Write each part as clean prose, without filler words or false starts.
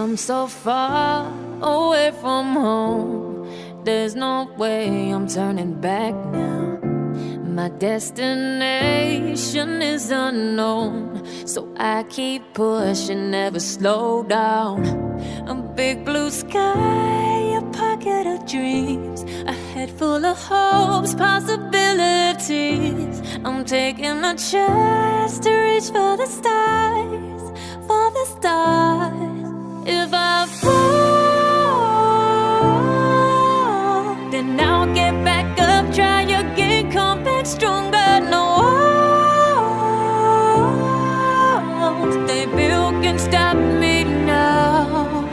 I'm so far away from home. There's no way I'm turning back now. My destination is unknown, so I keep pushing, never slow down. A big blue sky, a pocket of dreams, a head full of hopes, possibilities. I'm taking a chance to reach for the stars, for the stars. If I fall, then I'll get back up, try again, come back stronger. No walls they built can stop me now.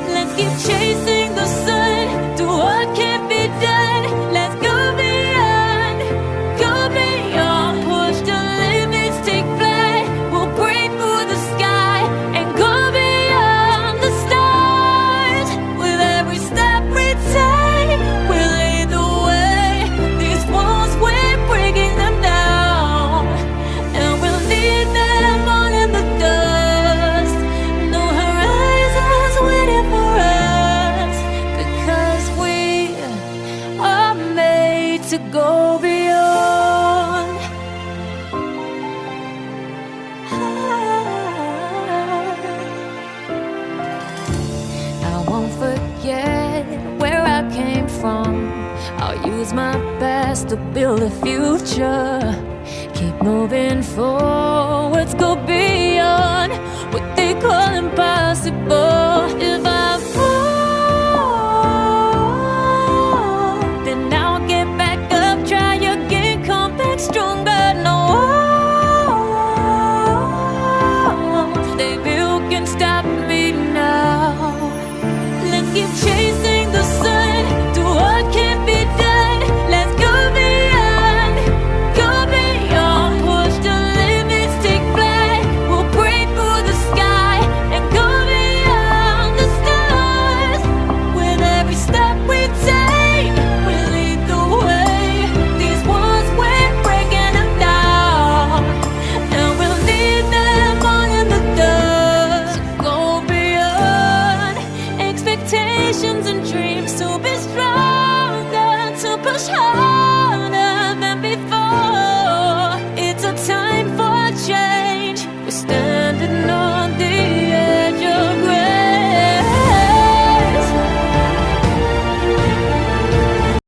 Let's keep chasing the sun, do what can't be done. Let's go beyond, push the limits, take flight. We'll break through the sky and go beyond the stars. With every step we take, we'll lead the way. These walls, we're breaking them down, and we'll leave them all in the dust. No horizons waiting for us, because we are made to go beyond. I won't forget where I came from. I'll use my best to build a future. Keep moving forwards, go beyond what they call impossible. If I fall, then I'll get back up, try again, come back stronger. No walls they built can stop me now. Let's keep chasing the sun, do what can't be done. Let's go beyond, push the limits, take flight. We'll break through the sky and go beyond the stars. With every step we take, we lead the way. These walls, we're breaking them down, and we'll leave them all in the dust. So go beyond expectations and dreams, to be stronger, to push hard.